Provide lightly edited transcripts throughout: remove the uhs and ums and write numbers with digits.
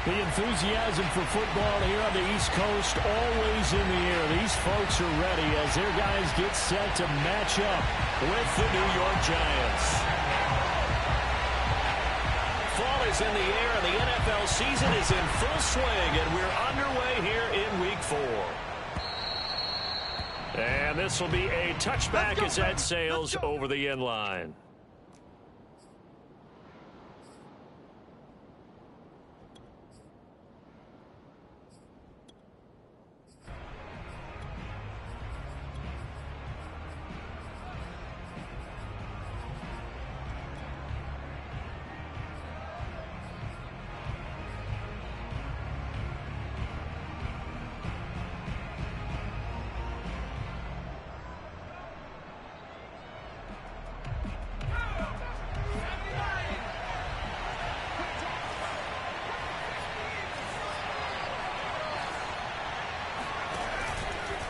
The enthusiasm for football here on the East Coast always in the air. These folks are ready as their guys get set to match up with the New York Giants. Fall is in the air, and the NFL season is in full swing, and we're underway here in Week 4. And this will be a touchback as that sails over the end line.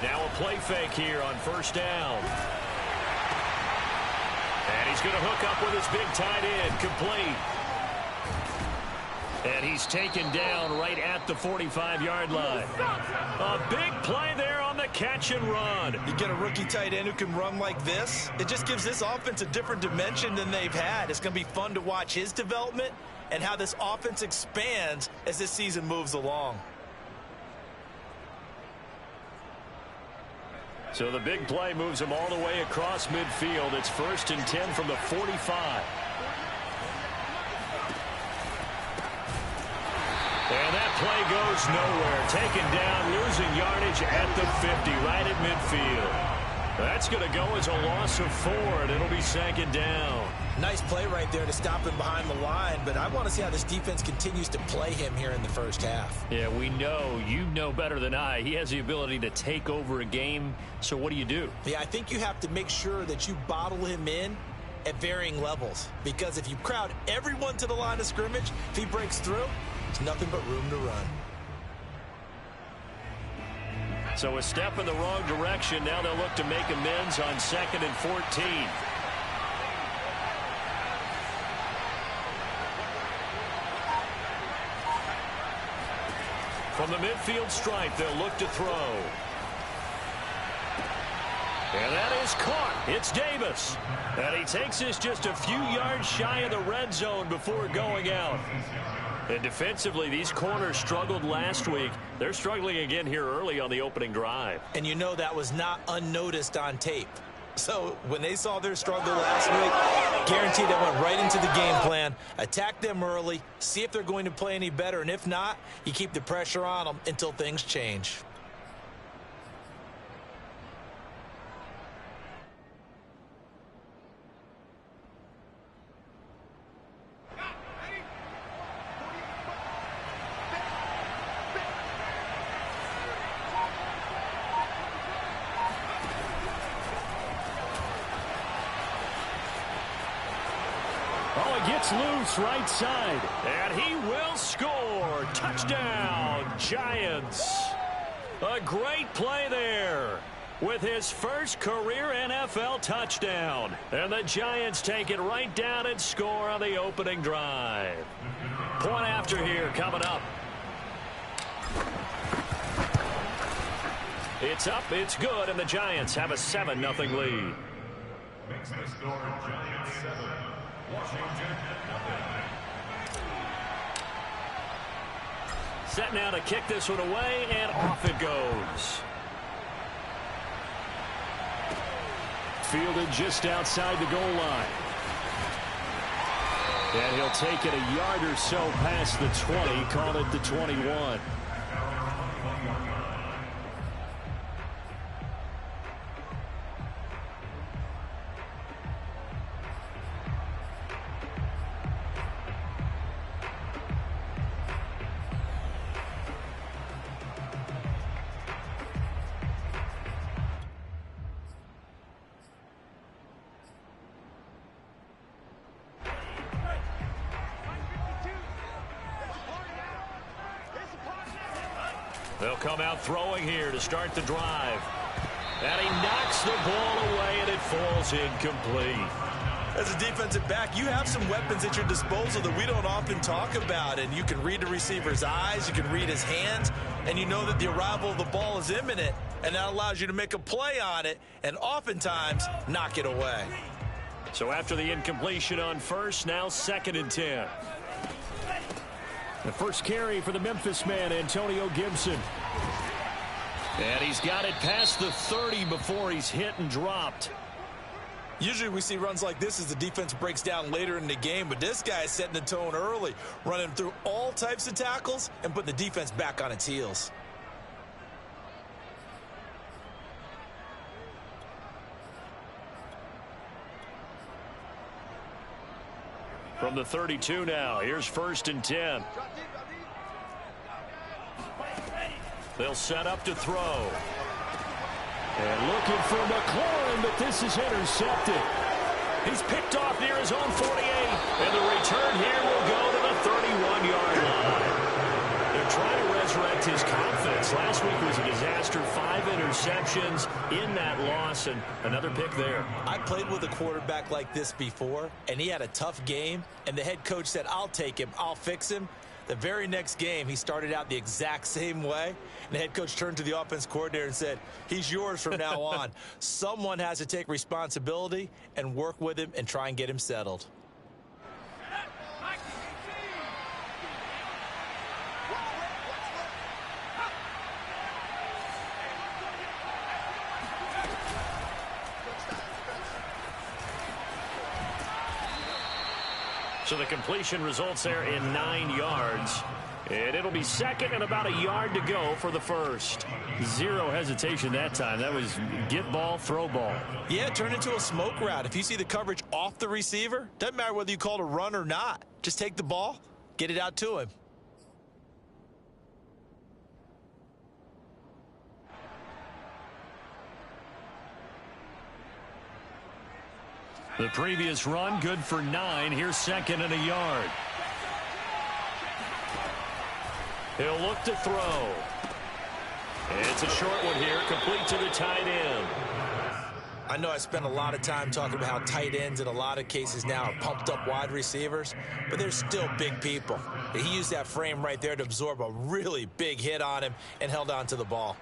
Now a play fake here on first down. And he's going to hook up with his big tight end, complete. And he's taken down right at the 45-yard line. A big play there on the catch and run. You get a rookie tight end who can run like this, it just gives this offense a different dimension than they've had. It's going to be fun to watch his development and how this offense expands as this season moves along. So the big play moves him all the way across midfield. It's 1st and 10 from the 45. And that play goes nowhere. Taken down, losing yardage at the 50, right at midfield. That's going to go as a loss of 4, and it'll be 2nd down. Nice play right there to stop him behind the line, but I want to see how this defense continues to play him here in the first half. Yeah, we know. You know better than I. He has the ability to take over a game, so what do? Yeah, I think you have to make sure that you bottle him in at varying levels, because if you crowd everyone to the line of scrimmage, if he breaks through, there's nothing but room to run. So a step in the wrong direction. Now they'll look to make amends on 2nd and 14. From the midfield stripe, they'll look to throw. And that is caught. It's Davis. And he takes this just a few yards shy of the red zone before going out. And defensively, these corners struggled last week. They're struggling again here early on the opening drive. And you know that was not unnoticed on tape. So when they saw their struggle last week, guaranteed they went right into the game plan, attack them early, see if they're going to play any better. And if not, you keep the pressure on them until things change. Gets loose right side. And he will score. Touchdown, Giants. A great play there with his first career NFL touchdown. And the Giants take it right down and score on the opening drive. Point after here coming up. It's up, it's good, and the Giants have a 7-0 lead. Makes the score Giants 7. Washington, Set now to kick this one away, and off it goes. Fielded just outside the goal line. And he'll take it a yard or so past the 20, call it the 21. They'll come out throwing here to start the drive. And he knocks the ball away, and it falls incomplete. As a defensive back, you have some weapons at your disposal that we don't often talk about, and you can read the receiver's eyes, you can read his hands, and you know that the arrival of the ball is imminent, and that allows you to make a play on it and oftentimes knock it away. So after the incompletion on first, now 2nd and 10. The first carry for the Memphis man, Antonio Gibson. And he's got it past the 30 before he's hit and dropped. Usually we see runs like this as the defense breaks down later in the game, but this guy is setting the tone early, running through all types of tackles and putting the defense back on its heels. From the 32 now, here's 1st and 10. They'll set up to throw. And looking for McLaurin, but this is intercepted. He's picked off near his own 48. And the return here will go to the 31-yard line. They're trying to resurrect his confidence. Last week was a disaster. 5 interceptions in that loss, and another pick there. I played with a quarterback like this before, and he had a tough game, and the head coach said, I'll take him, I'll fix him. The very next game, he started out the exact same way. And the head coach turned to the offense coordinator and said, he's yours from now on. Someone has to take responsibility and work with him and try and get him settled. So the completion results there in 9 yards. And it'll be 2nd and about a yard to go for the first. Zero hesitation that time. That was get ball, throw ball. Yeah, it turned into a smoke route. If you see the coverage off the receiver, doesn't matter whether you call it a run or not. Just take the ball, get it out to him. The previous run, good for 9. Here's 2nd and a yard. He'll look to throw. And it's a short one here, complete to the tight end. I know I spent a lot of time talking about how tight ends in a lot of cases now are pumped up wide receivers, but they're still big people. He used that frame right there to absorb a really big hit on him and held on to the ball.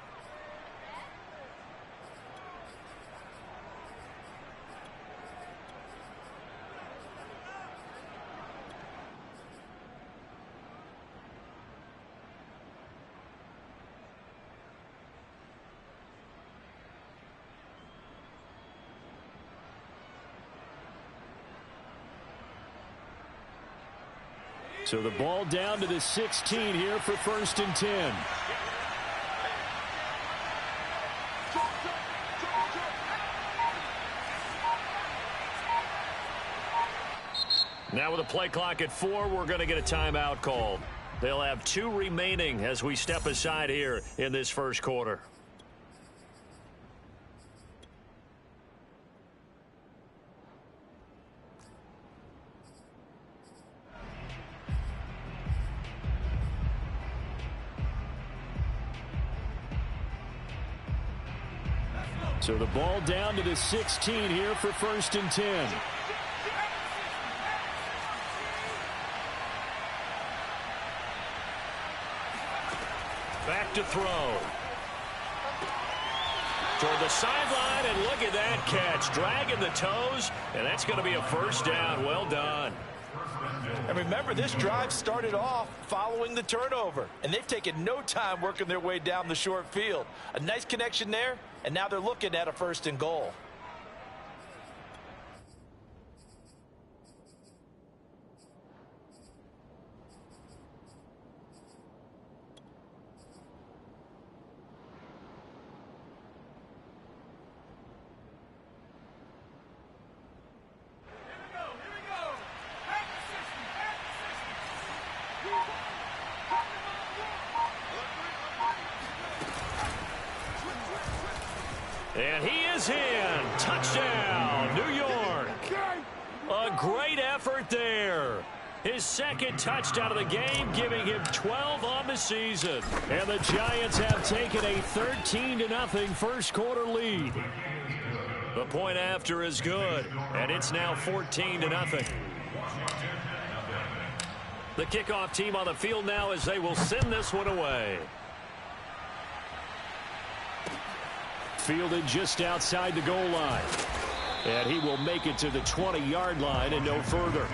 So the ball down to the 16 here for 1st and 10. Now with a play clock at 4, we're going to get a timeout called. They'll have 2 remaining as we step aside here in this first quarter. So the ball down to the 16 here for 1st and 10. Back to throw. Toward the sideline, and look at that catch. Dragging the toes, and that's going to be a 1st down. Well done. And remember, this drive started off following the turnover, and they've taken no time working their way down the short field. A nice connection there, and now they're looking at a 1st and goal. And he is in. Touchdown, New York. A great effort there. His 2nd touchdown of the game, giving him 12 on the season. And the Giants have taken a 13-0 first quarter lead. The point after is good, and it's now 14-0. The kickoff team on the field now as they will send this one away. Fielded just outside the goal line. And he will make it to the 20-yard line and no further.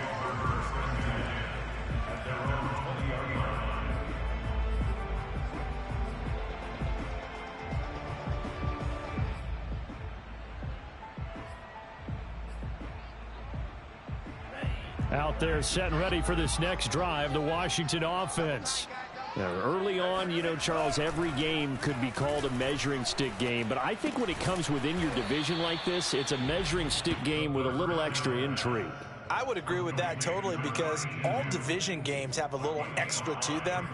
Out there set and ready for this next drive, the Washington offense. Now, early on, you know, Charles, every game could be called a measuring stick game. But I think when it comes within your division like this, it's a measuring stick game with a little extra intrigue. I would agree with that totally because all division games have a little extra to them.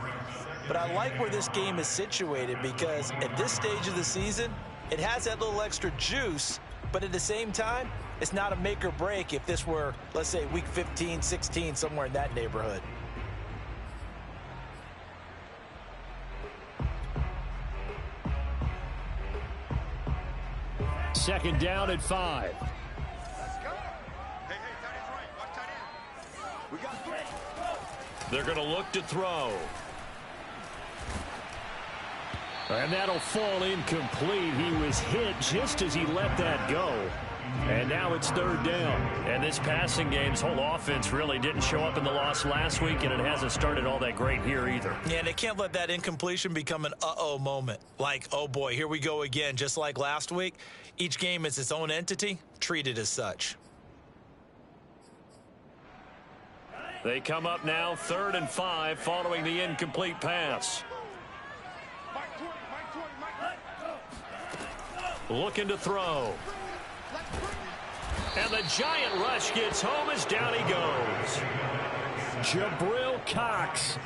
But I like where this game is situated because at this stage of the season, it has that little extra juice. But at the same time, it's not a make or break if this were, let's say, week 15, 16, somewhere in that neighborhood. Second down at 5. Let's go. Hey, tight end's right. Watch tight end. We got three. They're going to look to throw. And that'll fall incomplete. He was hit just as he let that go. And now it's third down. And this passing game's whole offense really didn't show up in the loss last week, and it hasn't started all that great here either. Yeah, they can't let that incompletion become an uh-oh moment. Like, oh boy, here we go again, just like last week. Each game is its own entity, treated as such. They come up now 3rd and 5 following the incomplete pass. Looking to throw. And the giant rush gets home as down he goes. Jabril Cox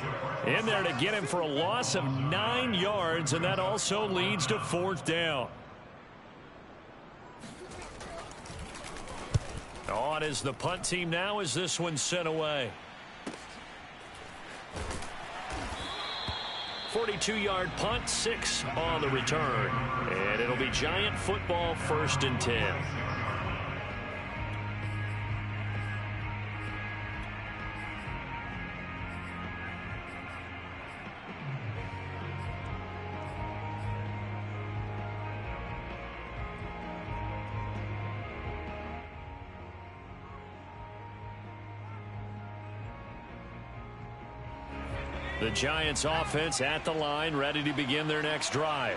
In there to get him for a loss of 9 yards, and that also leads to 4th down. On is the punt team now as this one's sent away. 42-yard punt, 6 on the return. And it'll be Giant football, 1st and 10. The Giants offense at the line, ready to begin their next drive.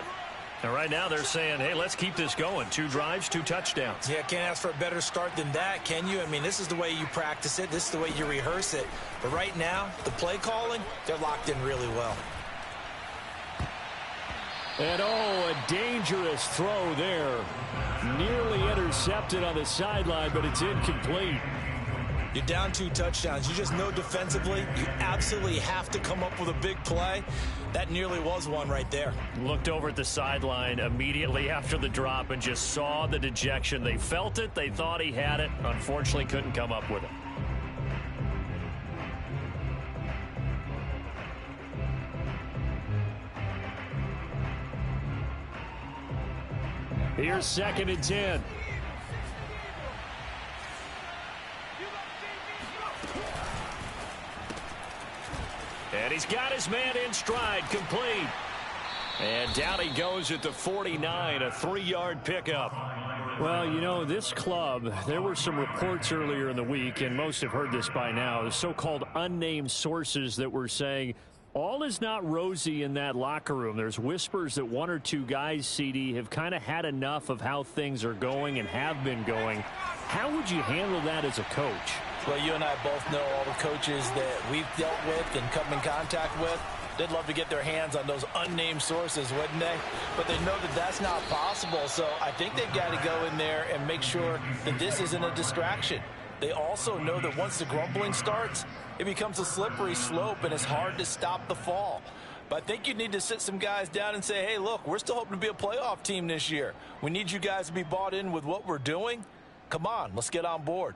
And right now they're saying, hey, let's keep this going. 2 drives, 2 touchdowns. Yeah, can't ask for a better start than that, can you? I mean, this is the way you practice it. This is the way you rehearse it. But right now, the play calling, they're locked in really well. And oh, a dangerous throw there. Nearly intercepted on the sideline, but it's incomplete. You're down 2 touchdowns. You just know defensively you absolutely have to come up with a big play. That nearly was one right there. Looked over at the sideline immediately after the drop and just saw the dejection. They felt it. They thought he had it. Unfortunately, couldn't come up with it. Here's 2nd and 10. And he's got his man in stride, complete. And down he goes at the 49, a 3-yard pickup. Well, you know, this club, there were some reports earlier in the week, and most have heard this by now, the so-called unnamed sources that were saying all is not rosy in that locker room. There's whispers that 1 or 2 guys, CD, have kind of had enough of how things are going and have been going. How would you handle that as a coach? Well, you and I both know all the coaches that we've dealt with and come in contact with. They'd love to get their hands on those unnamed sources, wouldn't they? But they know that that's not possible, so I think they've got to go in there and make sure that this isn't a distraction. They also know that once the grumbling starts, it becomes a slippery slope, and it's hard to stop the fall. But I think you need to sit some guys down and say, hey, look, we're still hoping to be a playoff team this year. We need you guys to be bought in with what we're doing. Come on, let's get on board.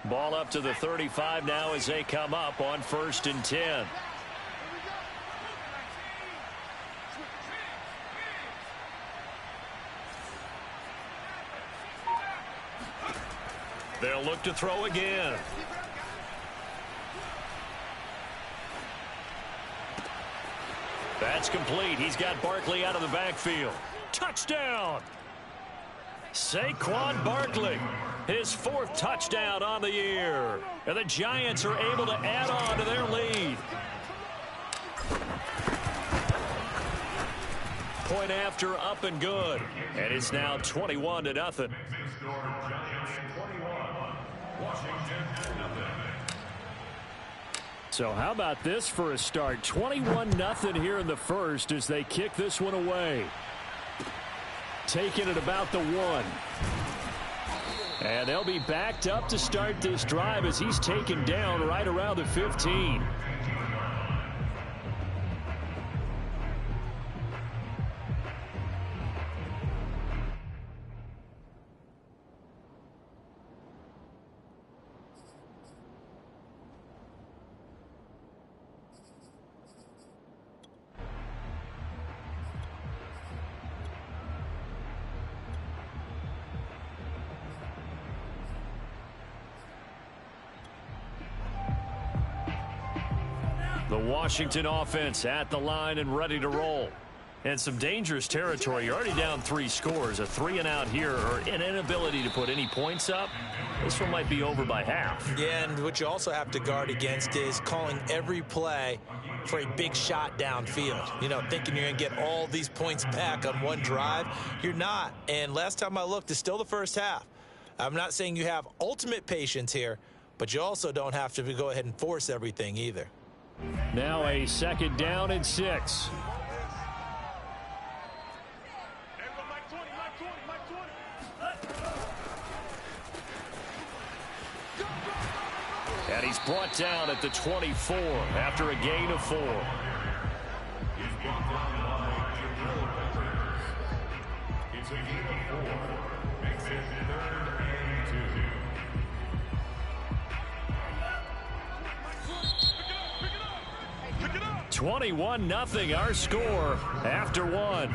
Ball up to the 35 now as they come up on 1st and 10. They'll look to throw again. That's complete. He's got Barkley out of the backfield. Touchdown! Saquon Barkley, his 4th touchdown on the year. And the Giants are able to add on to their lead. Point after, up and good. And it's now 21-0. So how about this for a start? 21-0 here in the first as they kick this one away. Taking it about the 1. And they'll be backed up to start this drive as he's taken down right around the 15. The Washington offense at the line and ready to roll. And some dangerous territory. You're already down 3 scores. A 3-and-out here or an inability to put any points up. This one might be over by half. Yeah, and what you also have to guard against is calling every play for a big shot downfield. You know, thinking you're going to get all these points back on one drive. You're not. And last time I looked, it's still the first half. I'm not saying you have ultimate patience here, but you also don't have to go ahead and force everything either. Now a 2nd down and 6. And he's brought down at the 24 after a gain of 4. 21-0 our score after 1.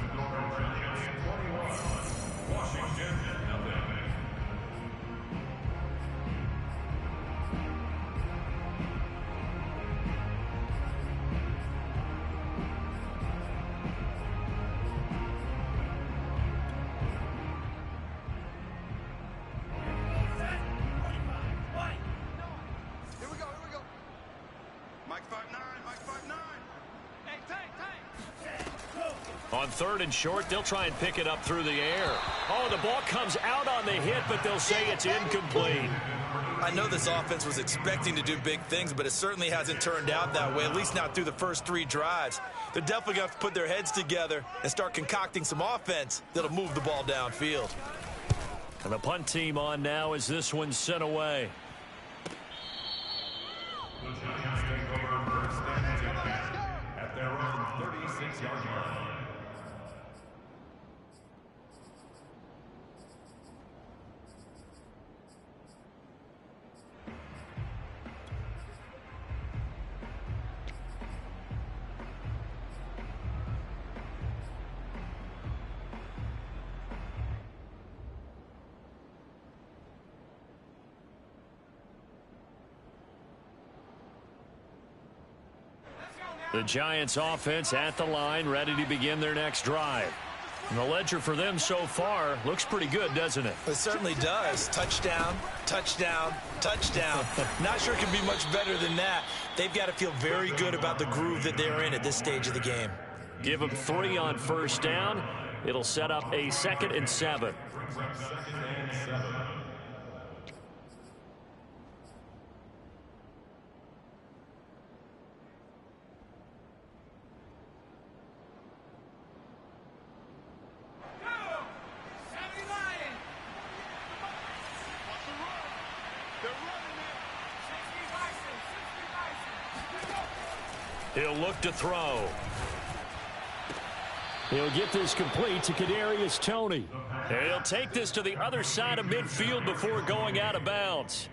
On 3rd and short, they'll try and pick it up through the air. Oh, the ball comes out on the hit, but they'll say it's incomplete. I know this offense was expecting to do big things, but it certainly hasn't turned out that way, at least not through the first 3 drives. They're definitely going to have to put their heads together and start concocting some offense that'll move the ball downfield. And the punt team on now as this one's sent away. The Giants take over first and 10 at their own 36-yard line. The Giants offense at the line, ready to begin their next drive. And the ledger for them so far looks pretty good, doesn't it? It certainly does. Touchdown, touchdown, touchdown. Not sure it can be much better than that. They've got to feel very good about the groove that they're in at this stage of the game. Give them 3 on 1st down. It'll set up a 2nd and 7. He'll look to throw. He'll get this complete to Kadarius Toney. And he'll take this to the other side of midfield before going out of bounds.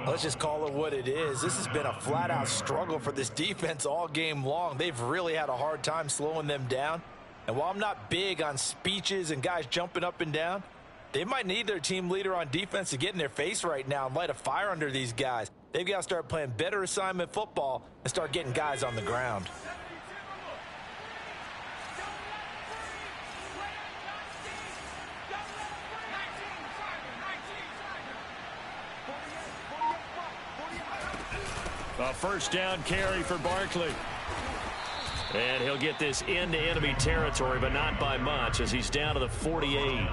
Let's just call it what it is. This has been a flat-out struggle for this defense all game long. They've really had a hard time slowing them down. And while I'm not big on speeches and guys jumping up and down, They might need their team leader on defense to get in their face right now and light a fire under these guys. They've got to start playing better assignment football and start getting guys on the ground. A first down carry for Barkley. And he'll get this into enemy territory, but not by much, as he's down to the 48.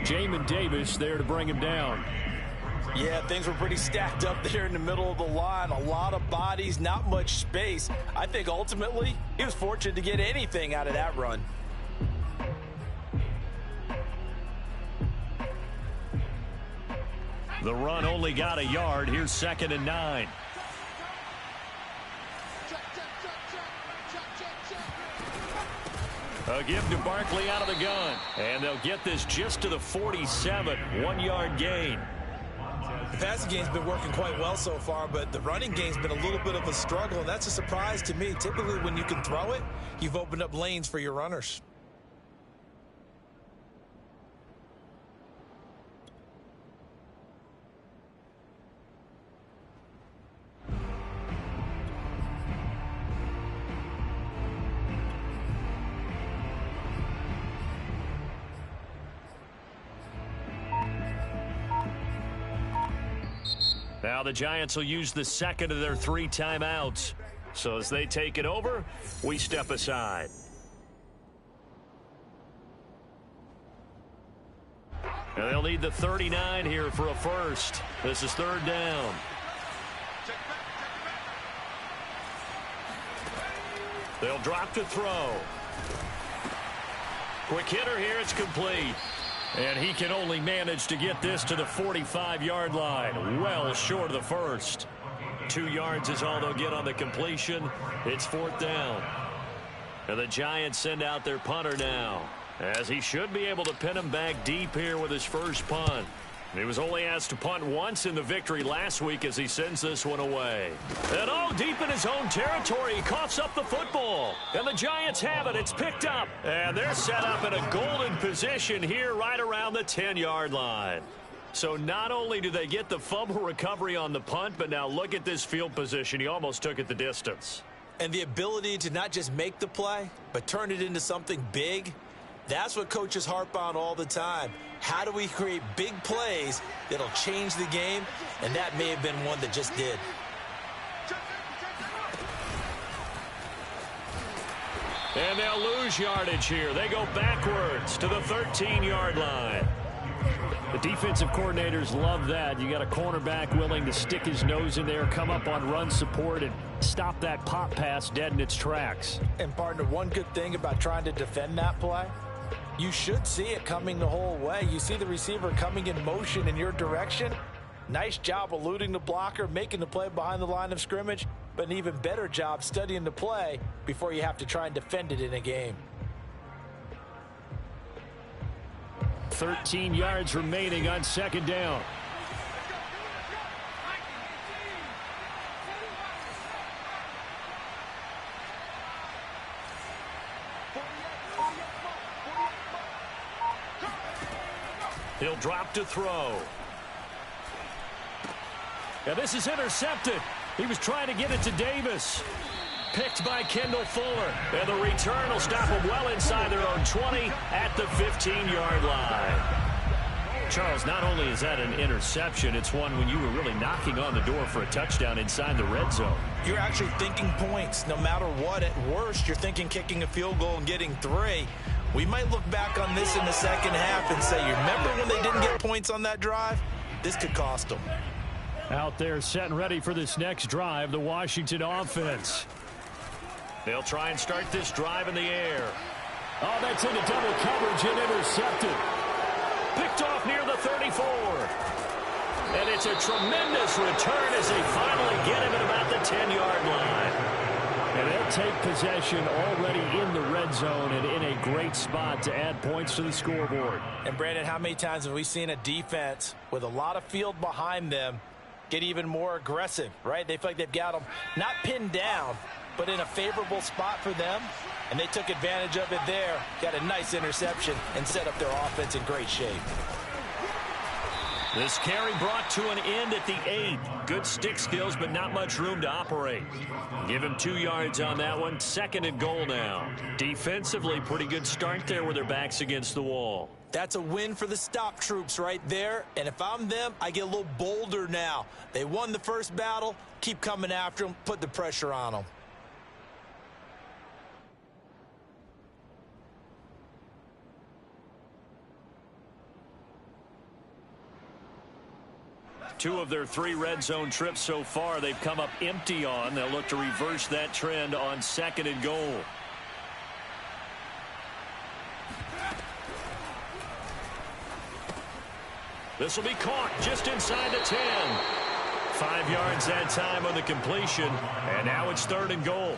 Jamin Davis there to bring him down. Yeah, things were pretty stacked up there in the middle of the line. A lot of bodies, not much space. I think ultimately he was fortunate to get anything out of that run. The run only got a yard. Here's 2nd and 9. A give to Barkley out of the gun. And they'll get this just to the 47. 1-yard gain. The passing game's been working quite well so far, but the running game's been a little bit of a struggle, and that's a surprise to me. Typically, when you can throw it, you've opened up lanes for your runners. Now the Giants will use the second of their 3 timeouts. So as they take it over, we step aside. And they'll need the 39 here for a first. This is 3rd down. They'll drop to throw. Quick hitter here, it's complete. And he can only manage to get this to the 45-yard line. Well short of the first. 2 yards is all they'll get on the completion. It's 4th down. And the Giants send out their punter now, as he should be able to pin him back deep here with his first punt. He was only asked to punt once in the victory last week as he sends this one away. And deep in his own territory, he coughs up the football. And the Giants have it. It's picked up. And they're set up in a golden position here right around the 10-yard line. So not only do they get the fumble recovery on the punt, but now look at this field position. He almost took it the distance. And the ability to not just make the play, but turn it into something big, that's what coaches harp on all the time. How do we create big plays that'll change the game? And that may have been one that just did. And they'll lose yardage here. They go backwards to the 13-yard line. The defensive coordinators love that. You got a cornerback willing to stick his nose in there, come up on run support, and stop that pop pass dead in its tracks. And, partner, one good thing about trying to defend that play, you should see it coming the whole way. You see the receiver coming in motion in your direction. Nice job eluding the blocker, making the play behind the line of scrimmage, but an even better job studying the play before you have to try and defend it in a game. 13 yards remaining on 2nd down. He'll drop to throw. Now this is intercepted. He was trying to get it to Davis. Picked by Kendall Fuller. And the return will stop him well inside their own 20 at the 15-yard line. Charles, not only is that an interception, it's one when you were really knocking on the door for a touchdown inside the red zone. You're actually thinking points no matter what. At worst, you're thinking kicking a field goal and getting 3. We might look back on this in the second half and say, you remember when they didn't get points on that drive? This could cost them. Out there set and ready for this next drive, the Washington offense. They'll try and start this drive in the air. Oh, that's into double coverage and intercepted. Picked off near the 34. And it's a tremendous return as they finally get him at about the 10-yard line. And they'll take possession already in the red zone and in a great spot to add points to the scoreboard. And, Brandon, how many times have we seen a defense with a lot of field behind them get even more aggressive, right? They feel like they've got them not pinned down, but in a favorable spot for them, and they took advantage of it there, got a nice interception, and set up their offense in great shape. This carry brought to an end at the 8. Good stick skills, but not much room to operate. Give him 2 yards on that one. 2nd and goal now. Defensively, pretty good start there with their backs against the wall. That's a win for the stop troops right there. And if I'm them, I get a little bolder now. They won the first battle. Keep coming after them. Put the pressure on them. Two of their 3 red zone trips so far they've come up empty on. They'll look to reverse that trend on 2nd and goal. This will be caught just inside the 10. 5 yards that time on the completion, and now it's 3rd and goal.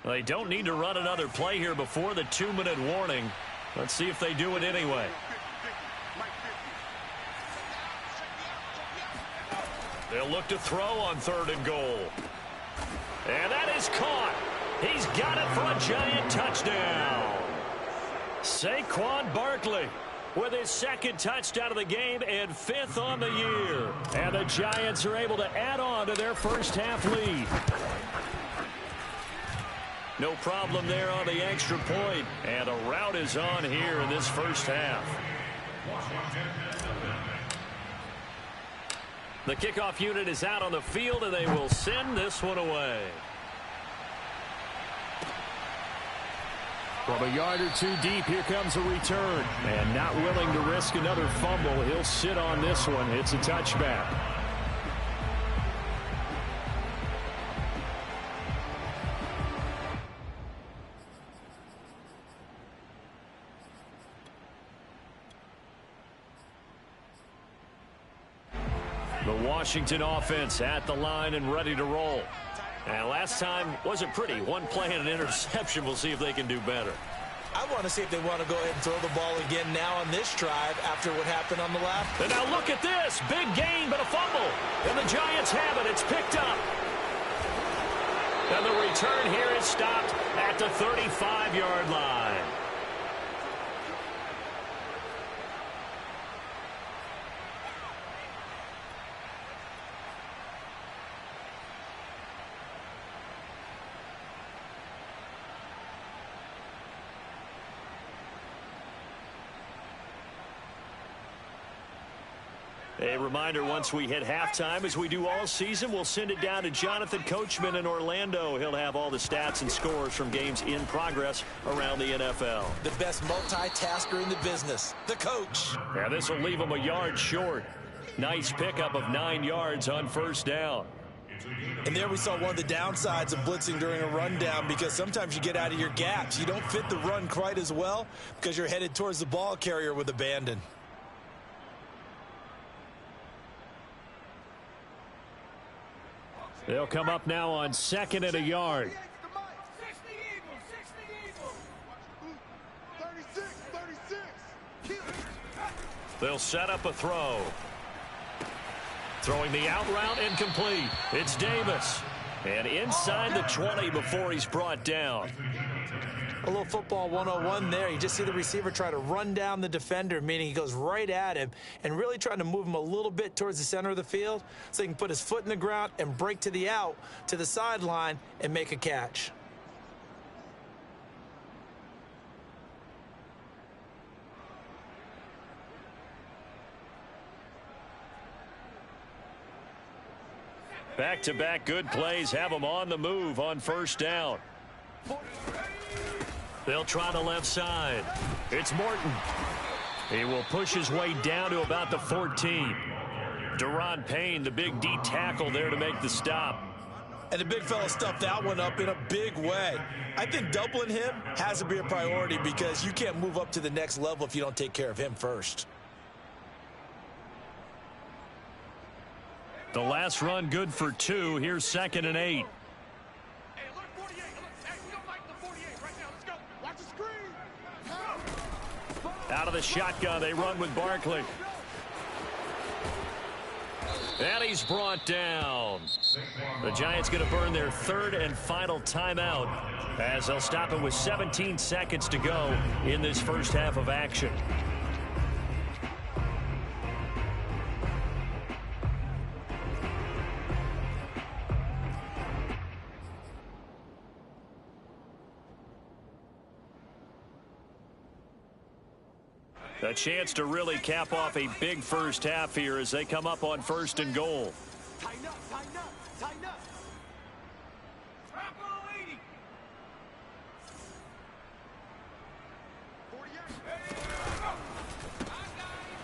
They don't need to run another play here before the 2-minute warning. Let's see if they do it anyway. They'll look to throw on 3rd and goal. And that is caught. He's got it for a giant touchdown. Saquon Barkley with his 2nd touchdown of the game and 5th on the year. And the Giants are able to add on to their first half lead. No problem there on the extra point. And a rout is on here in this first half. The kickoff unit is out on the field, and they will send this one away. From a yard or 2 deep, here comes a return. And not willing to risk another fumble, he'll sit on this one. It's a touchback. The Washington offense at the line and ready to roll. And last time wasn't pretty. 1 play and an interception. We'll see if they can do better. I want to see if they want to go ahead and throw the ball again now on this drive after what happened on the left. And now look at this. Big gain, but a fumble. And the Giants have it. It's picked up. And the return here is stopped at the 35-yard line. A reminder, once we hit halftime, as we do all season, we'll send it down to Jonathan Coachman in Orlando. He'll have all the stats and scores from games in progress around the NFL. The best multitasker in the business, the coach. Yeah, this will leave him a yard short. Nice pickup of 9 yards on 1st down. And there we saw one of the downsides of blitzing during a rundown, because sometimes you get out of your gaps. You don't fit the run quite as well because you're headed towards the ball carrier with abandon. They'll come up now on 2nd and a yard. They'll set up a throw. Throwing the out route incomplete. It's Davis. And inside the 20 before he's brought down. A little football 101 there. You just see the receiver try to run down the defender, meaning he goes right at him and really trying to move him a little bit towards the center of the field so he can put his foot in the ground and break to the out, to the sideline, and make a catch. Back-to-back good plays have them on the move on 1st down. They'll try the left side. It's Morton. He will push his way down to about the 14. Deron Payne, the big D tackle there to make the stop. And the big fella stuffed that one up in a big way. I think doubling him has to be a priority because you can't move up to the next level if you don't take care of him first. The last run good for 2. Here's 2nd and 8. Out of the shotgun, they run with Barkley. And he's brought down. The Giants going to burn their third and final timeout as they'll stop it with 17 seconds to go in this first half of action. A chance to really cap off a big first half here as they come up on 1st and goal. Tighten up, tighten up, tighten up.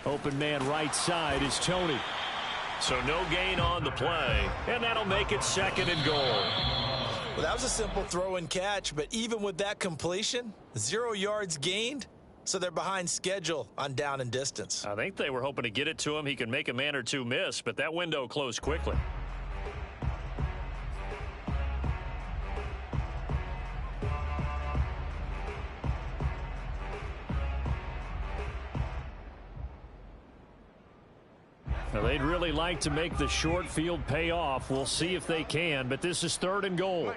Open man right side is Tony. So no gain on the play, and that'll make it 2nd and goal. Well, that was a simple throw and catch, but even with that completion, 0 yards gained. So they're behind schedule on down and distance. I think they were hoping to get it to him. He could make a man or two miss, but that window closed quickly. Now, they'd really like to make the short field pay off. We'll see if they can, but this is 3rd and goal.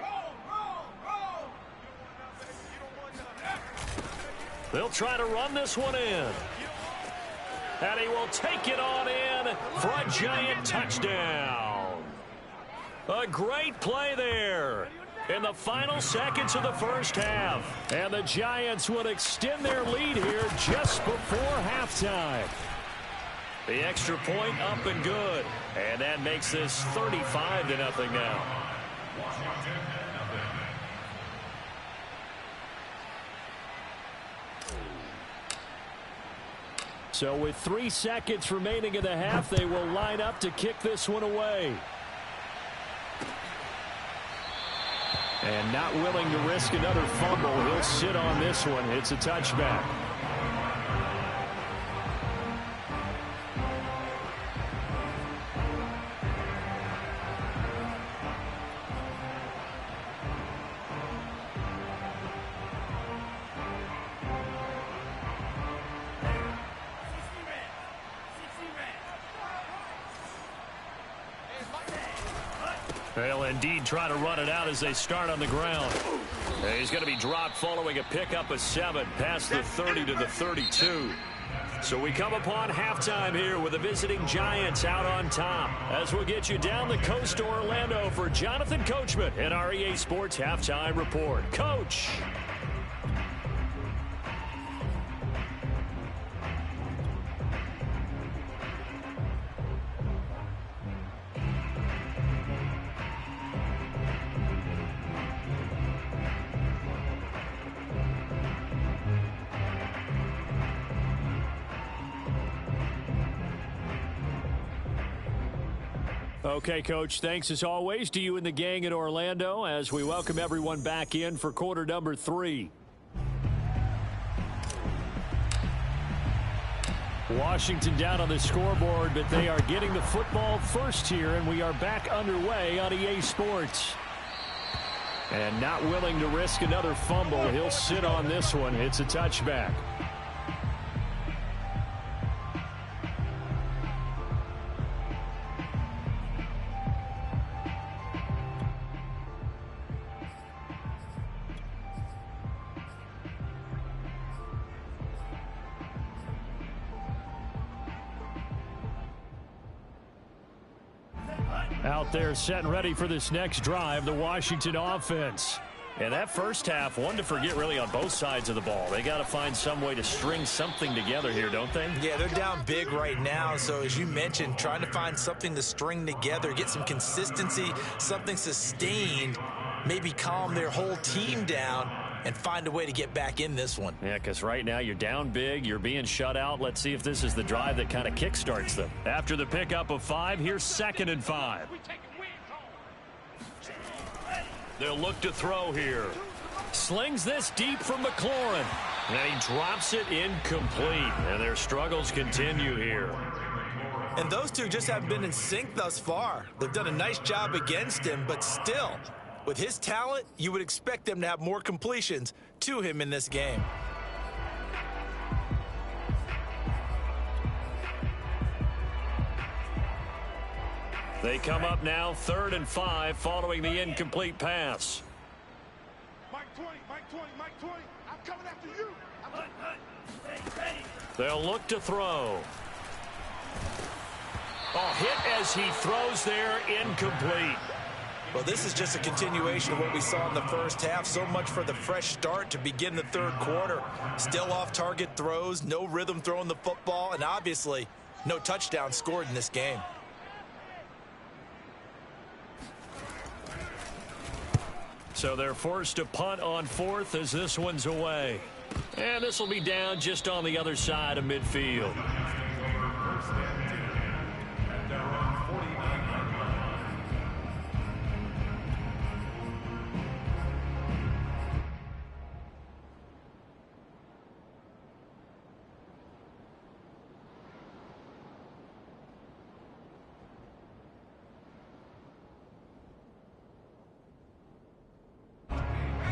They'll try to run this one in. And he will take it on in for a Giant touchdown. A great play there in the final seconds of the first half. And the Giants would extend their lead here just before halftime. The extra point up and good. And that makes this 35-0 now. So with 3 seconds remaining in the half, they will line up to kick this one away. And not willing to risk another fumble, he'll sit on this one. It's a touchback. They'll indeed try to run it out as they start on the ground. And he's going to be dropped following a pickup of 7 past the 30 to the 32. So we come upon halftime here with the visiting Giants out on top. As we'll get you down the coast to Orlando for Jonathan Coachman and our EA Sports Halftime Report. Coach. Okay, Coach, thanks as always to you and the gang in Orlando as we welcome everyone back in for quarter number 3. Washington down on the scoreboard, but they are getting the football first here, and we are back underway on EA Sports. And not willing to risk another fumble, he'll sit on this one. It's a touchback. Out there set and ready for this next drive, the Washington offense. And that first half, one to forget really on both sides of the ball. They got to find some way to string something together here, don't they? Yeah, they're down big right now. So as you mentioned, trying to find something to string together, get some consistency, something sustained, maybe calm their whole team down and find a way to get back in this one. Yeah, because right now you're down big, you're being shut out. Let's see if this is the drive that kind of kickstarts them. After the pickup of 5, here's 2nd and 5. They'll look to throw here. Slings this deep from McLaurin. And he drops it incomplete. And their struggles continue here. And those two just haven't been in sync thus far. They've done a nice job against him, but still, with his talent, you would expect them to have more completions to him in this game. They come up now 3rd and 5 following the incomplete pass. Mike 20, Mike 20, Mike 20. I'm coming after you. They'll look to throw. Oh, hit as he throws there, incomplete. Well, this is just a continuation of what we saw in the first half. So much for the fresh start to begin the third quarter. Still off-target throws, no rhythm throwing the football, and obviously no touchdown scored in this game. So they're forced to punt on 4th as this one's away. And this will be down just on the other side of midfield.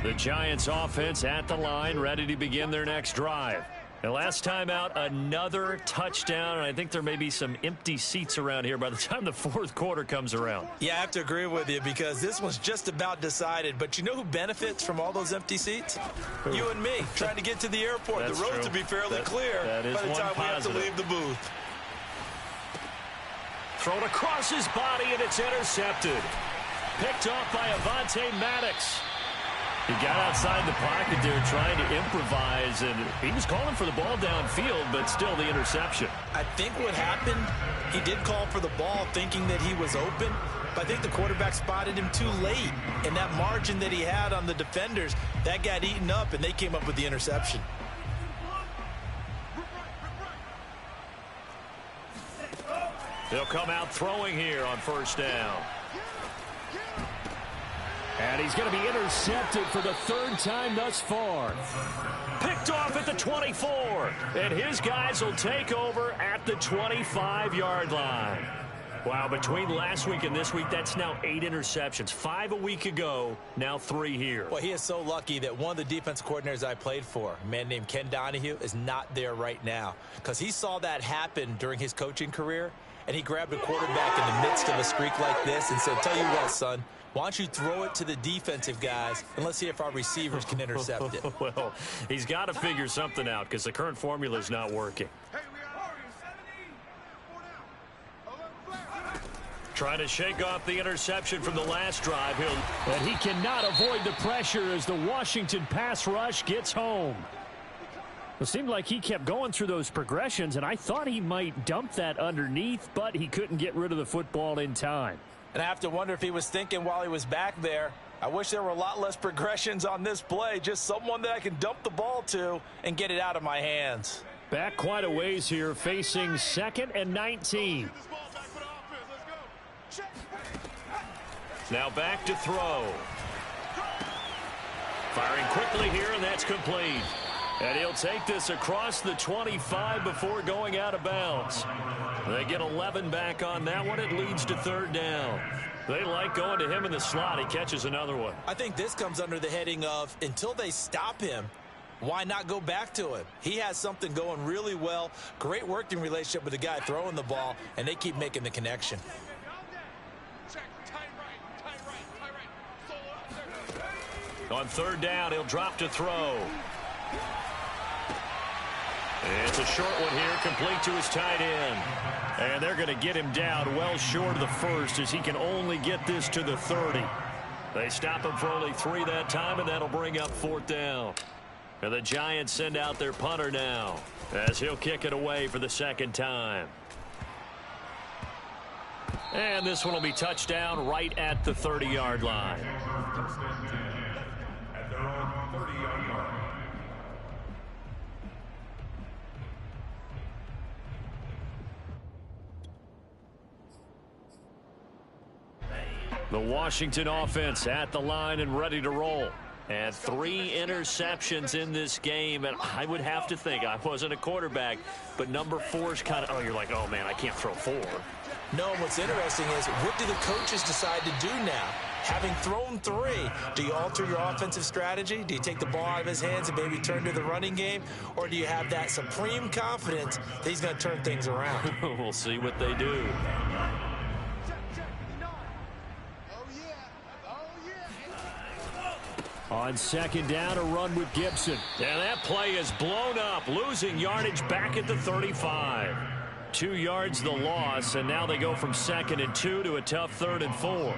The Giants offense at the line, ready to begin their next drive. And last time out, another touchdown, and I think there may be some empty seats around here by the time the fourth quarter comes around. Yeah, I have to agree with you because this one's just about decided. But you know who benefits from all those empty seats? Who? You and me, trying to get to the airport. That's the roads true. will be fairly clear by the time we have to leave the booth. Thrown across his body, and it's intercepted. Picked off by Avonte Maddox. He got outside the pocket there trying to improvise, and he was calling for the ball downfield, but still the interception. I think what happened, he did call for the ball thinking that he was open, but I think the quarterback spotted him too late. And that margin that he had on the defenders, that got eaten up, and they came up with the interception. They'll come out throwing here on 1st down. And he's going to be intercepted for the 3rd time thus far. Picked off at the 24. And his guys will take over at the 25-yard line. Wow, between last week and this week, that's now 8 interceptions. 5 a week ago, now 3 here. Well, he is so lucky that one of the defense coordinators I played for, a man named Ken Donahue, is not there right now. Because he saw that happen during his coaching career, and he grabbed a quarterback in the midst of a streak like this and said, tell you what, son, why don't you throw it to the defensive guys, and let's see if our receivers can intercept it. Well, he's got to figure something out because the current formula is not working. Trying to shake off the interception from the last drive. And he cannot avoid the pressure as the Washington pass rush gets home. It seemed like he kept going through those progressions, and I thought he might dump that underneath, but he couldn't get rid of the football in time. And I have to wonder if he was thinking while he was back there, I wish there were a lot less progressions on this play, just someone that I can dump the ball to and get it out of my hands. Back quite a ways here, facing 2nd and 19. Now back to throw. Firing quickly here, and that's complete. And he'll take this across the 25 before going out of bounds. They get 11 back on that one. It leads to 3rd down. They like going to him in the slot. He catches another one. I think this comes under the heading of until they stop him, why not go back to him? He has something going really well. Great working relationship with the guy throwing the ball, and they keep making the connection. On 3rd down, he'll drop to throw. It's a short one here, complete to his tight end. And they're going to get him down well short of the 1st as he can only get this to the 30. They stop him for only 3 that time, and that'll bring up 4th down. And the Giants send out their punter now as he'll kick it away for the 2nd time. And this one will be touchdown right at the 30-yard line. At their own 30-yard line. The Washington offense at the line and ready to roll. And 3 interceptions in this game, and I would have to think, I wasn't a quarterback, but number 4 is kind of, oh, you're like, oh, man, I can't throw 4. No, what's interesting is what do the coaches decide to do now? Having thrown 3, do you alter your offensive strategy? Do you take the ball out of his hands and maybe turn to the running game? Or do you have that supreme confidence that he's going to turn things around? We'll see what they do. On second down, a run with Gibson. And that play is blown up, losing yardage back at the 35. 2 yards the loss, and now they go from 2nd and 2 to a tough 3rd and 4.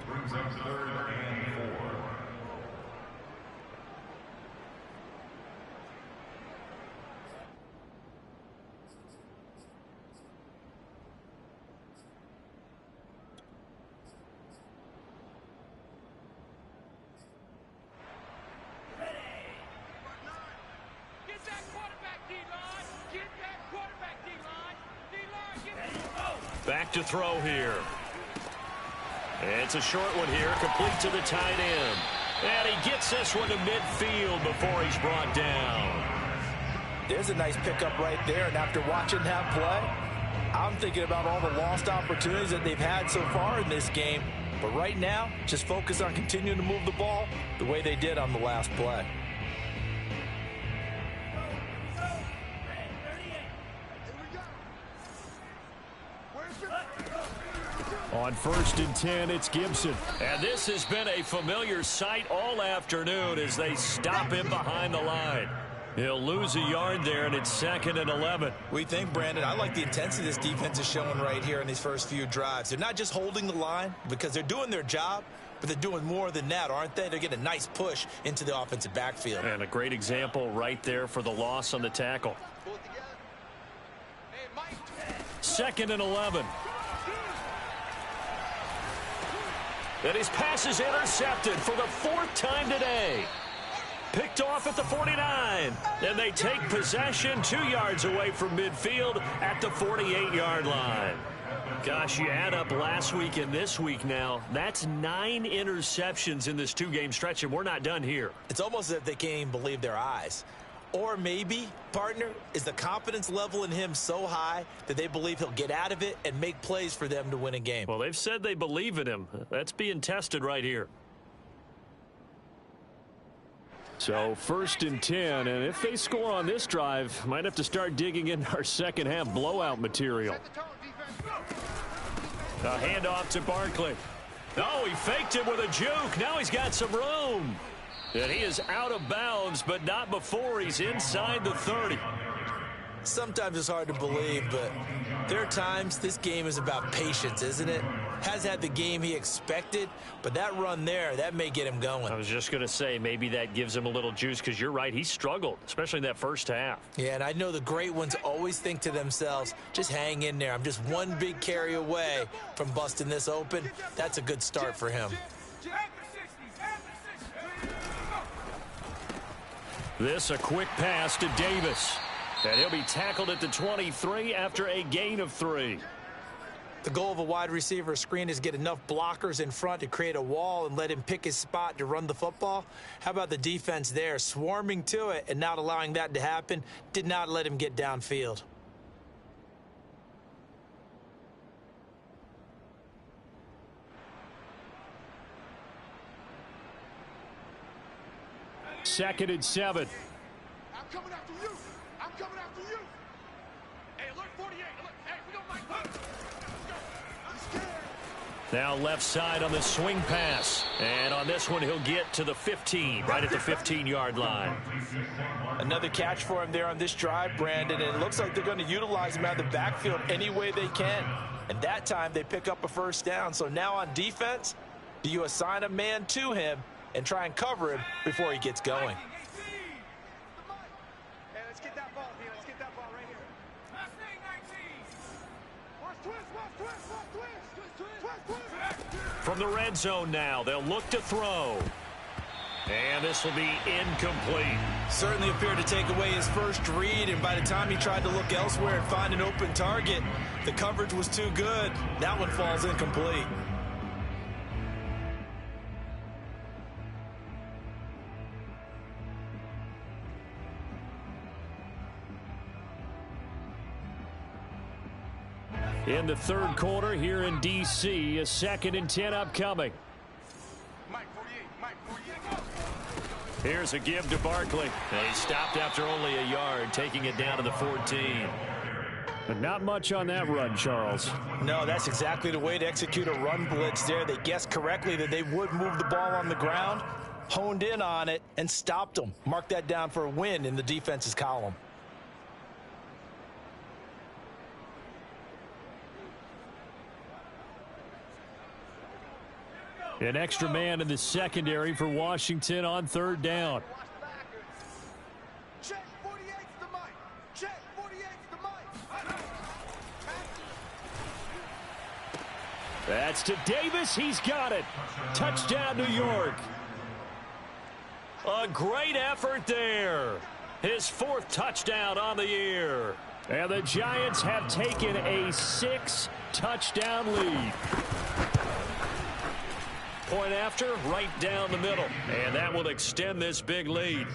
Brings up 3rd and 4. Back to throw here. It's a short one here, complete to the tight end. And he gets this one to midfield before he's brought down. There's a nice pickup right there, and after watching that play, I'm thinking about all the lost opportunities that they've had so far in this game. But right now, just focus on continuing to move the ball the way they did on the last play. On 1st and 10, it's Gibson. And this has been a familiar sight all afternoon as they stop him behind the line. He'll lose a yard there, and it's 2nd and 11. We think, Brandon, I like the intensity this defense is showing right here in these first few drives. They're not just holding the line because they're doing their job, but they're doing more than that, aren't they? They're getting a nice push into the offensive backfield. And a great example right there for the loss on the tackle. 2nd and 11. And his pass is intercepted for the 4th time today. Picked off at the 49. And they take possession 2 yards away from midfield at the 48-yard line. Gosh, you add up last week and this week now. That's 9 interceptions in this 2-game stretch, and we're not done here. It's almost as if they can't even believe their eyes. Or maybe, partner, is the confidence level in him so high that they believe he'll get out of it and make plays for them to win a game. Well, they've said they believe in him. That's being tested right here. So 1st and 10, and if they score on this drive, might have to start digging in our second half blowout material. A handoff to Barkley. Oh, he faked it with a juke. Now he's got some room. And he is out of bounds, but not before he's inside the 30. Sometimes it's hard to believe, but there are times this game is about patience, isn't it? Has had the game he expected, but that run there, that may get him going. I was just going to say maybe that gives him a little juice because you're right. He struggled, especially in that first half. Yeah, and I know the great ones always think to themselves, just hang in there. I'm just one big carry away from busting this open. That's a good start for him. This a quick pass to Davis. And he'll be tackled at the 23 after a gain of 3. The goal of a wide receiver screen is get enough blockers in front to create a wall and let him pick his spot to run the football. How about the defense there, swarming to it and not allowing that to happen? Did not let him get downfield. Second and 7. I'm coming after you. I'm coming after you. Hey, alert 48. Alert. Hey, we don't mind. Let's go. I'm scared. Now left side on the swing pass. And on this one, he'll get to the 15, right at the 15-yard line. Another catch for him there on this drive, Brandon, and it looks like they're going to utilize him out of the backfield any way they can. And that time, they pick up a first down. So now on defense, do you assign a man to him and try and cover him before he gets going? Hey, let's get that ball here. Let's get that ball right here. Twist. From the red zone now, they'll look to throw. And this will be incomplete. Certainly appeared to take away his first read, and by the time he tried to look elsewhere and find an open target, the coverage was too good. That one falls incomplete. In the third quarter here in D.C., a 2nd and 10 upcoming. Mike 48. Mike 48. Here's a give to Barkley. And he stopped after only a yard, taking it down to the 14. But not much on that run, Charles. No, that's exactly the way to execute a run blitz there. They guessed correctly that they would move the ball on the ground, honed in on it, and stopped them. Mark that down for a win in the defense's column. An extra man in the secondary for Washington on third down. Check 48's the mic. Check 48's the mic. That's to Davis. He's got it. Touchdown, New York. A great effort there. His 4th touchdown on the year. And the Giants have taken a 6-touchdown lead. Point after, right down the middle. And that will extend this big lead.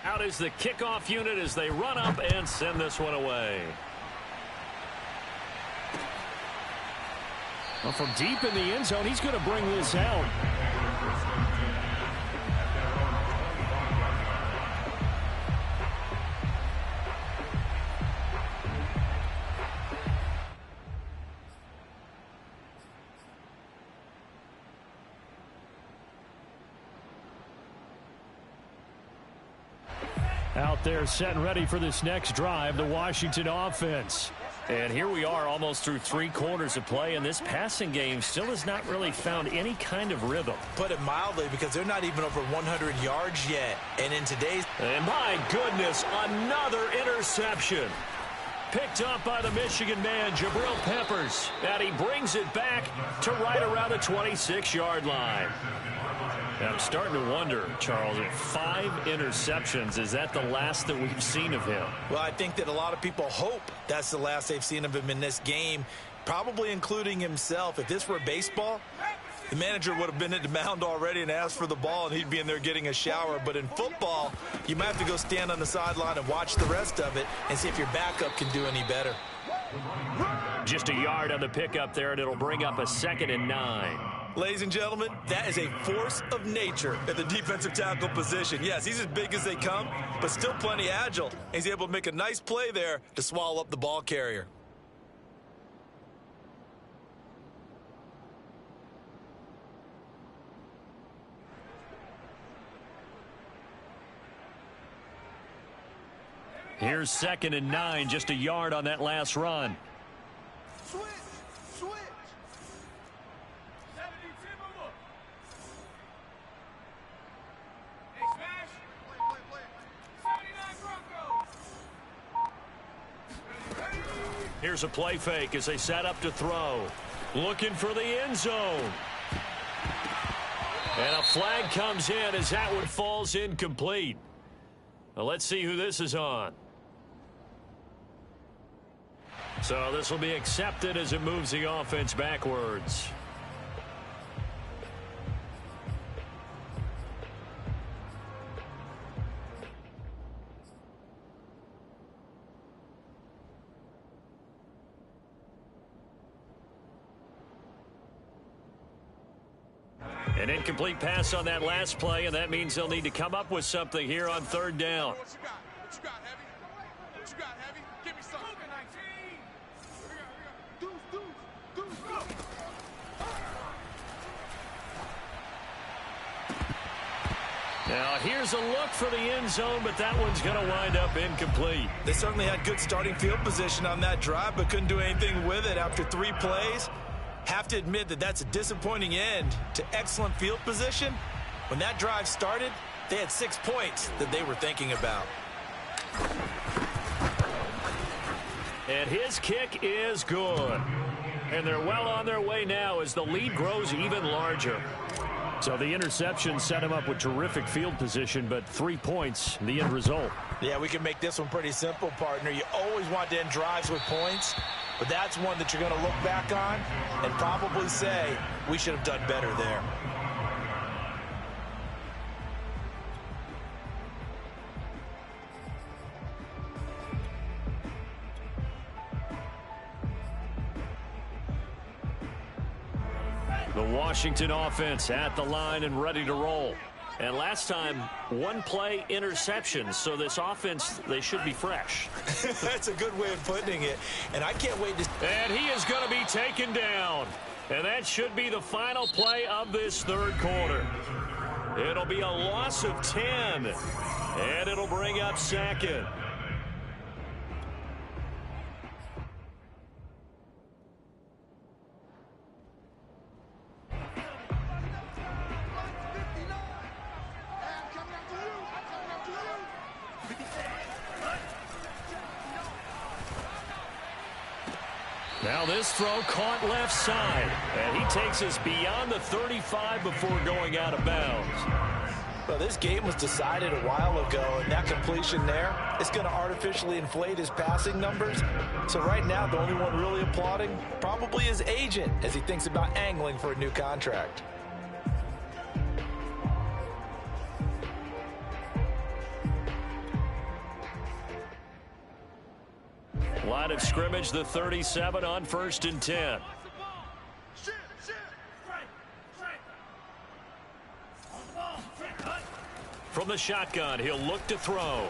Out is the kickoff unit as they run up and send this one away. Well, from deep in the end zone, he's going to bring this out. Out there set and ready for this next drive, the Washington offense. And here we are almost through 3 quarters of play, and this passing game still has not really found any kind of rhythm. Put it mildly, because they're not even over 100 yards yet. And in today's... And my goodness, another interception. Picked up by the Michigan man, Jabril Peppers. And he brings it back to right around the 26-yard line. And I'm starting to wonder, Charles, if 5 interceptions, is that the last that we've seen of him? Well, I think that a lot of people hope that's the last they've seen of him in this game, probably including himself. If this were baseball, the manager would have been at the mound already and asked for the ball, and he'd be in there getting a shower. But in football, you might have to go stand on the sideline and watch the rest of it and see if your backup can do any better. Just a yard on the pickup there, and it'll bring up a 2nd and 9. Ladies and gentlemen, that is a force of nature at the defensive tackle position. Yes, he's as big as they come, but still plenty agile. He's able to make a nice play there to swallow up the ball carrier. Here's 2nd and 9, just a yard on that last run. Switch. Switch. Here's a play fake as they set up to throw. Looking for the end zone. And a flag comes in as that one falls incomplete. Well, let's see who this is on. So this will be accepted as it moves the offense backwards. An incomplete pass on that last play, and that means they'll need to come up with something here on 3rd down. What you got? What you got, Heavy? What you got, Heavy? Give me something. Deuce. Now here's a look for the end zone, but that one's going to wind up incomplete. They certainly had good starting field position on that drive, but couldn't do anything with it after 3 plays. Have to admit that that's a disappointing end to excellent field position. When that drive started, they had 6 points that they were thinking about. And his kick is good. And they're well on their way now as the lead grows even larger. So the interception set him up with terrific field position, but 3 points, the end result. Yeah, we can make this one pretty simple, partner. You always want to end drives with points, but that's one that you're going to look back on and probably say, we should have done better there. The Washington offense at the line and ready to roll. And last time, one play interception. So this offense, they should be fresh. That's a good way of putting it. And I can't wait to... And he is going to be taken down. And that should be the final play of this third quarter. It'll be a loss of 10. And it'll bring up second. Now this throw caught left side. And he takes us beyond the 35 before going out of bounds. Well, this game was decided a while ago, and that completion there is going to artificially inflate his passing numbers. So right now, the only one really applauding probably his agent as he thinks about angling for a new contract. Line of scrimmage, the 37 on 1st and 10. From the shotgun, he'll look to throw.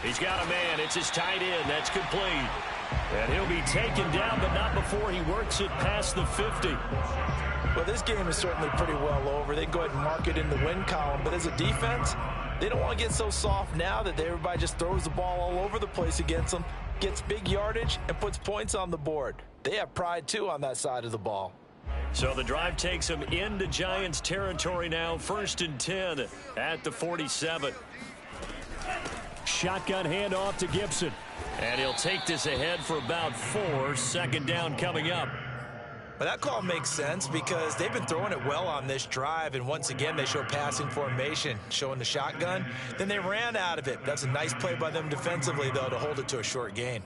He's got a man. It's his tight end. That's complete. And he'll be taken down, but not before he works it past the 50. Well, this game is certainly pretty well over. They can go ahead and mark it in the win column. But as a defense, they don't want to get so soft now that everybody just throws the ball all over the place against them, gets big yardage, and puts points on the board. They have pride, too, on that side of the ball. So the drive takes them into Giants territory now. 1st and 10 at the 47. Shotgun handoff to Gibson. And he'll take this ahead for about 4. 2nd down coming up. But that call makes sense because they've been throwing it well on this drive, and once again they show passing formation, showing the shotgun. Then they ran out of it. That's a nice play by them defensively, though, to hold it to a short gain.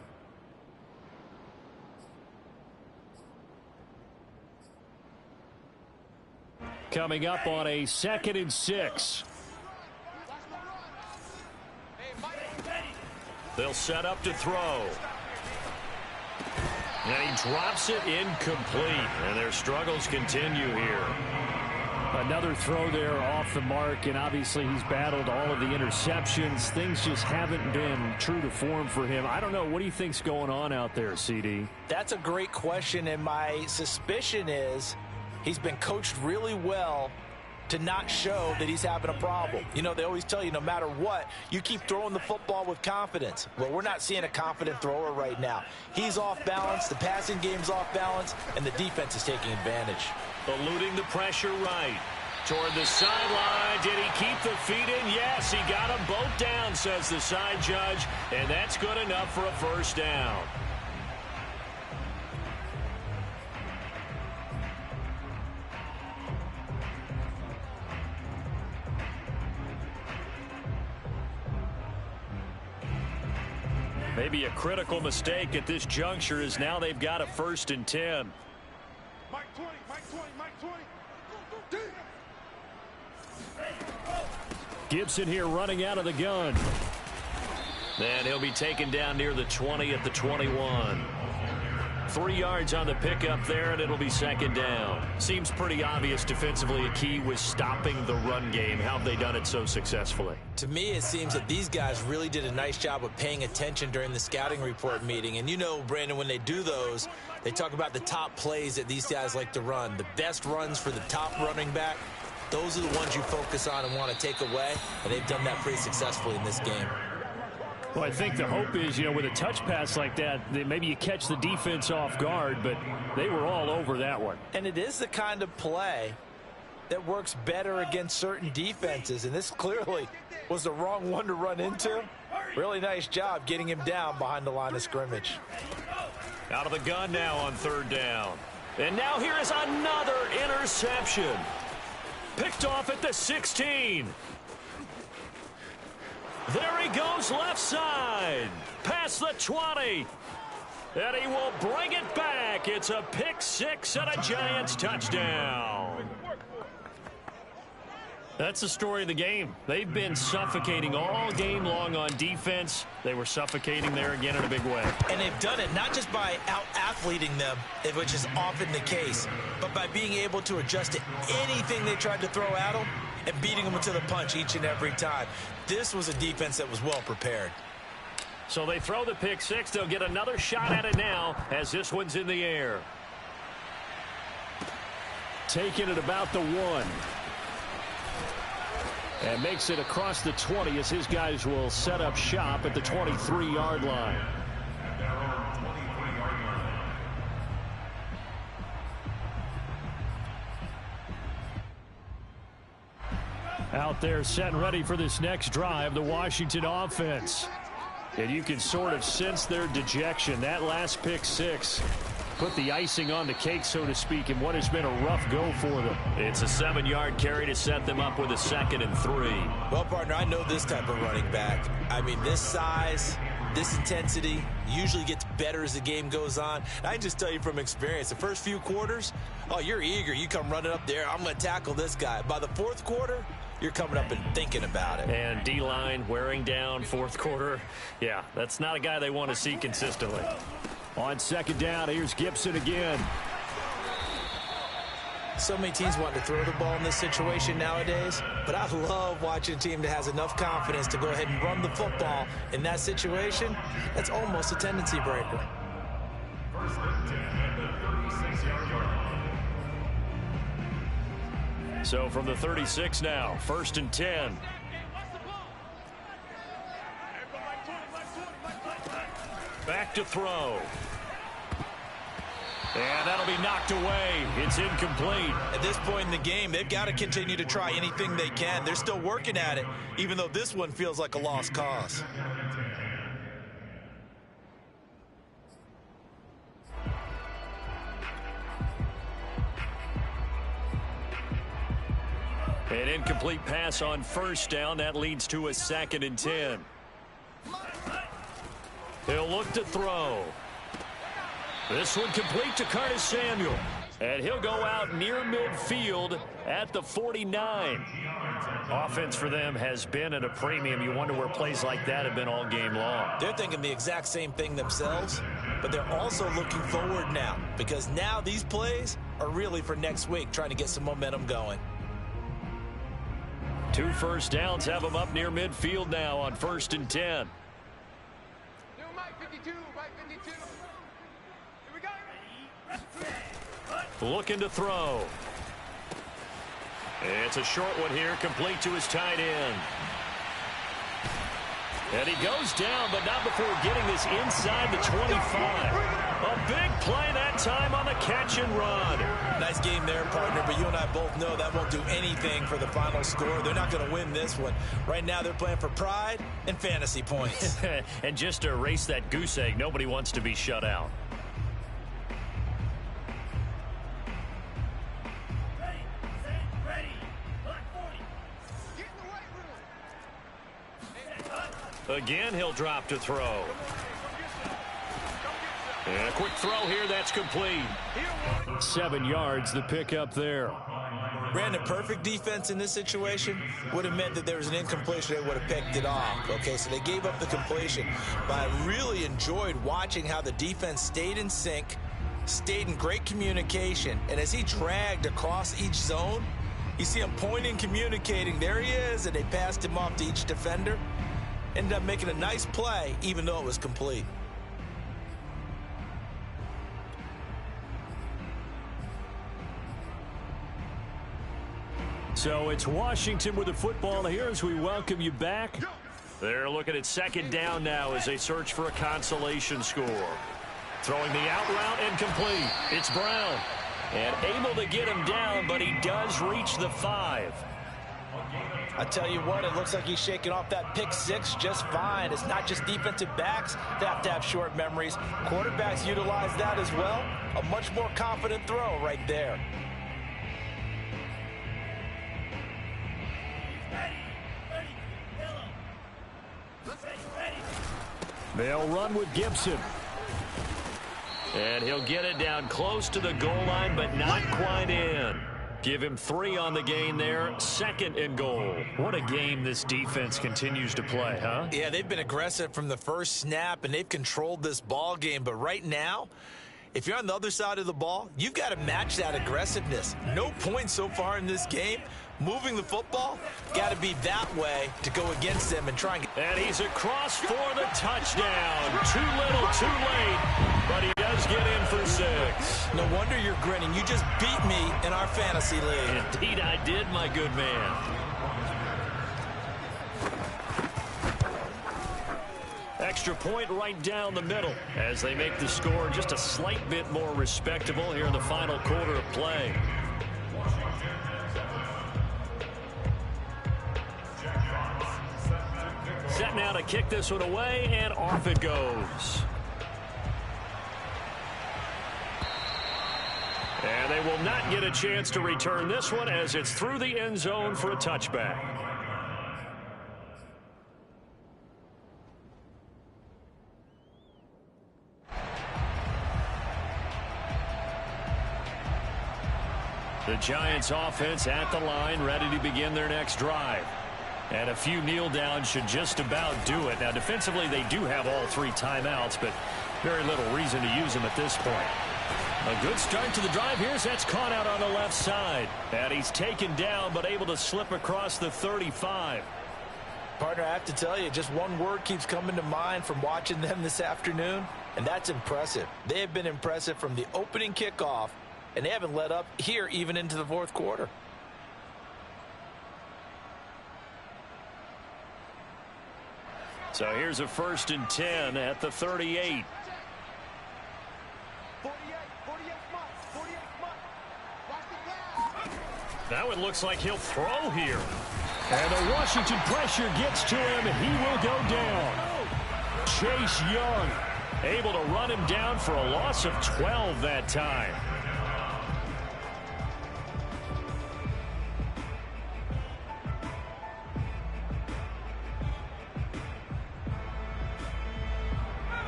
Coming up on a 2nd and 6. They'll set up to throw. And he drops it incomplete. And their struggles continue here. Another throw there off the mark, and obviously he's battled all of the interceptions. Things just haven't been true to form for him. I don't know. What do you think's going on out there, CD? That's a great question, and my suspicion is he's been coached really well to not show that he's having a problem. You know, they always tell you no matter what, you keep throwing the football with confidence. Well, we're not seeing a confident thrower right now. He's off balance, the passing game's off balance, and the defense is taking advantage. Eluding the pressure right. Toward the sideline. Did he keep the feet in? Yes, he got them both down, says the side judge, and that's good enough for a 1st down. Maybe a critical mistake at this juncture is now they've got a 1st and 10. Mike 20, Mike 20, Mike 20. Gibson here running out of the gun. And he'll be taken down near the 20 at the 21. 3 yards on the pickup there, and it'll be 2nd down. Seems pretty obvious defensively a key was stopping the run game. How have they done it so successfully? To me, it seems that these guys really did a nice job of paying attention during the scouting report meeting. And you know, Brandon, when they do those, they talk about the top plays that these guys like to run. The best runs for the top running back, those are the ones you focus on and want to take away. And they've done that pretty successfully in this game. Well, I think the hope is, you know, with a touch pass like that, maybe you catch the defense off guard, but they were all over that one. And it is the kind of play that works better against certain defenses, and this clearly was the wrong one to run into. Really nice job getting him down behind the line of scrimmage. Out of the gun now on 3rd down. And now here is another interception. Picked off at the 16. There he goes left side. Past the 20. And he will bring it back. It's a pick 6 and a Giants touchdown. That's the story of the game. They've been suffocating all game long on defense. They were suffocating there again in a big way. And they've done it not just by out-athleting them, which is often the case, but by being able to adjust to anything they tried to throw at them and beating them to the punch each and every time. This was a defense that was well prepared. So they throw the pick six. They'll get another shot at it now as this one's in the air. Taking it about the 1. And makes it across the 20 as his guys will set up shop at the 23-yard line. Out there set and ready for this next drive, the Washington offense. And you can sort of sense their dejection. That last pick six put the icing on the cake, so to speak, in what has been a rough go for them. It's a 7-yard carry to set them up with a 2nd and 3. Well, partner, I know this type of running back. I mean, this size, this intensity usually gets better as the game goes on. I can just tell you from experience, the first few quarters, oh, you're eager. You come running up there, I'm going to tackle this guy. By the fourth quarter, you're coming up and thinking about it. And D-line wearing down fourth quarter. Yeah, that's not a guy they want to see consistently. On 2nd down, here's Gibson again. So many teams want to throw the ball in this situation nowadays, but I love watching a team that has enough confidence to go ahead and run the football in that situation. That's almost a tendency breaker. First and 10 at the 36-yard line. So from the 36 now, 1st and 10. Back to throw. And that'll be knocked away. It's incomplete. At this point in the game, they've got to continue to try anything they can. They're still working at it, even though this one feels like a lost cause. An incomplete pass on 1st down. That leads to a 2nd and 10. He'll look to throw. This one complete to Curtis Samuel. And he'll go out near midfield at the 49. Offense for them has been at a premium. You wonder where plays like that have been all game long. They're thinking the exact same thing themselves, but they're also looking forward now, because now these plays are really for next week, trying to get some momentum going. 2 first downs have them up near midfield now on 1st and 10. Looking to throw. It's a short one here, complete to his tight end. And he goes down, but not before getting this inside the 25. A big play that time on the catch and run. Nice game there, partner, but you and I both know that won't do anything for the final score. They're not going to win this one. Right now they're playing for pride and fantasy points. And just to erase that goose egg, nobody wants to be shut out. Again, he'll drop to throw. And a quick throw here, that's complete. 7 yards, the pickup there. Brandon, perfect defense in this situation would have meant that there was an incompletion. They would have picked it off. Okay, so they gave up the completion. But I really enjoyed watching how the defense stayed in sync, stayed in great communication. And as he dragged across each zone, you see him pointing, communicating. There he is, and they passed him off to each defender. Ended up making a nice play, even though it was complete. So it's Washington with the football here as we welcome you back. They're looking at 2nd down now as they search for a consolation score. Throwing the out route and complete. It's Brown. And able to get him down, but he does reach the 5. I tell you what, it looks like he's shaking off that pick six just fine. It's not just defensive backs that have to have short memories. Quarterbacks utilize that as well. A much more confident throw right there. They'll run with Gibson. And he'll get it down close to the goal line, but not quite in. Give him 3 on the gain there. 2nd and goal. What a game this defense continues to play, huh? Yeah, they've been aggressive from the first snap, and they've controlled this ball game. But right now, If you're on the other side of the ball, you've got to match that aggressiveness. No points so far in this game. Moving the football, got to be that way to go against them and try and get. And he's across for the touchdown. Too little, too late, but he does get in for 6. No wonder you're grinning. You just beat me in our fantasy league. Indeed I did, my good man. Extra point right down the middle as they make the score just a slight bit more respectable here in the final quarter of play. Set now to kick this one away, and off it goes. And they will not get a chance to return this one as it's through the end zone for a touchback. The Giants offense at the line, ready to begin their next drive. And a few kneel downs should just about do it. Now, defensively, they do have all 3 timeouts, but very little reason to use them at this point. A good start to the drive here as that's caught out on the left side. And he's taken down, but able to slip across the 35. Partner, I have to tell you, just one word keeps coming to mind from watching them this afternoon, and that's impressive. They have been impressive from the opening kickoff, and they haven't let up here even into the 4th quarter. So here's a 1st and 10 at the 38. 48 months. Watch the glass. Now it looks like he'll throw here. And the Washington pressure gets to him, and he will go down. Chase Young able to run him down for a loss of 12 that time.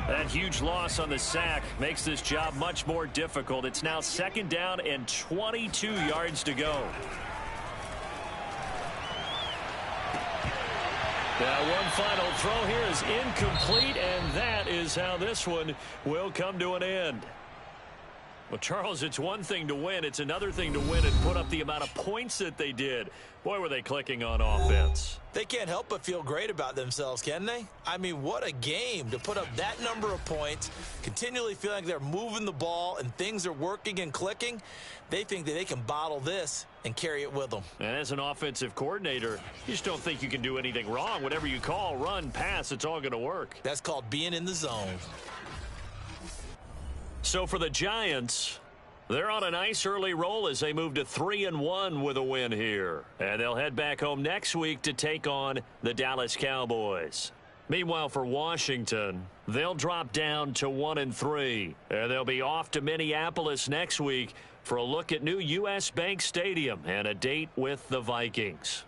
That huge loss on the sack makes this job much more difficult. It's now 2nd down and 22 yards to go. Now one final throw here is incomplete, and that is how this one will come to an end. Well, Charles, it's one thing to win. It's another thing to win and put up the amount of points that they did. Boy, were they clicking on offense. They can't help but feel great about themselves, can they? I mean, what a game to put up that number of points, continually feeling like they're moving the ball and things are working and clicking. They think that they can bottle this and carry it with them. And as an offensive coordinator, you just don't think you can do anything wrong. Whatever you call, run, pass, it's all going to work. That's called being in the zone. So for the Giants, they're on a nice early roll as they move to 3-1 with a win here. And they'll head back home next week to take on the Dallas Cowboys. Meanwhile, for Washington, they'll drop down to 1-3. And they'll be off to Minneapolis next week for a look at new U.S. Bank Stadium and a date with the Vikings.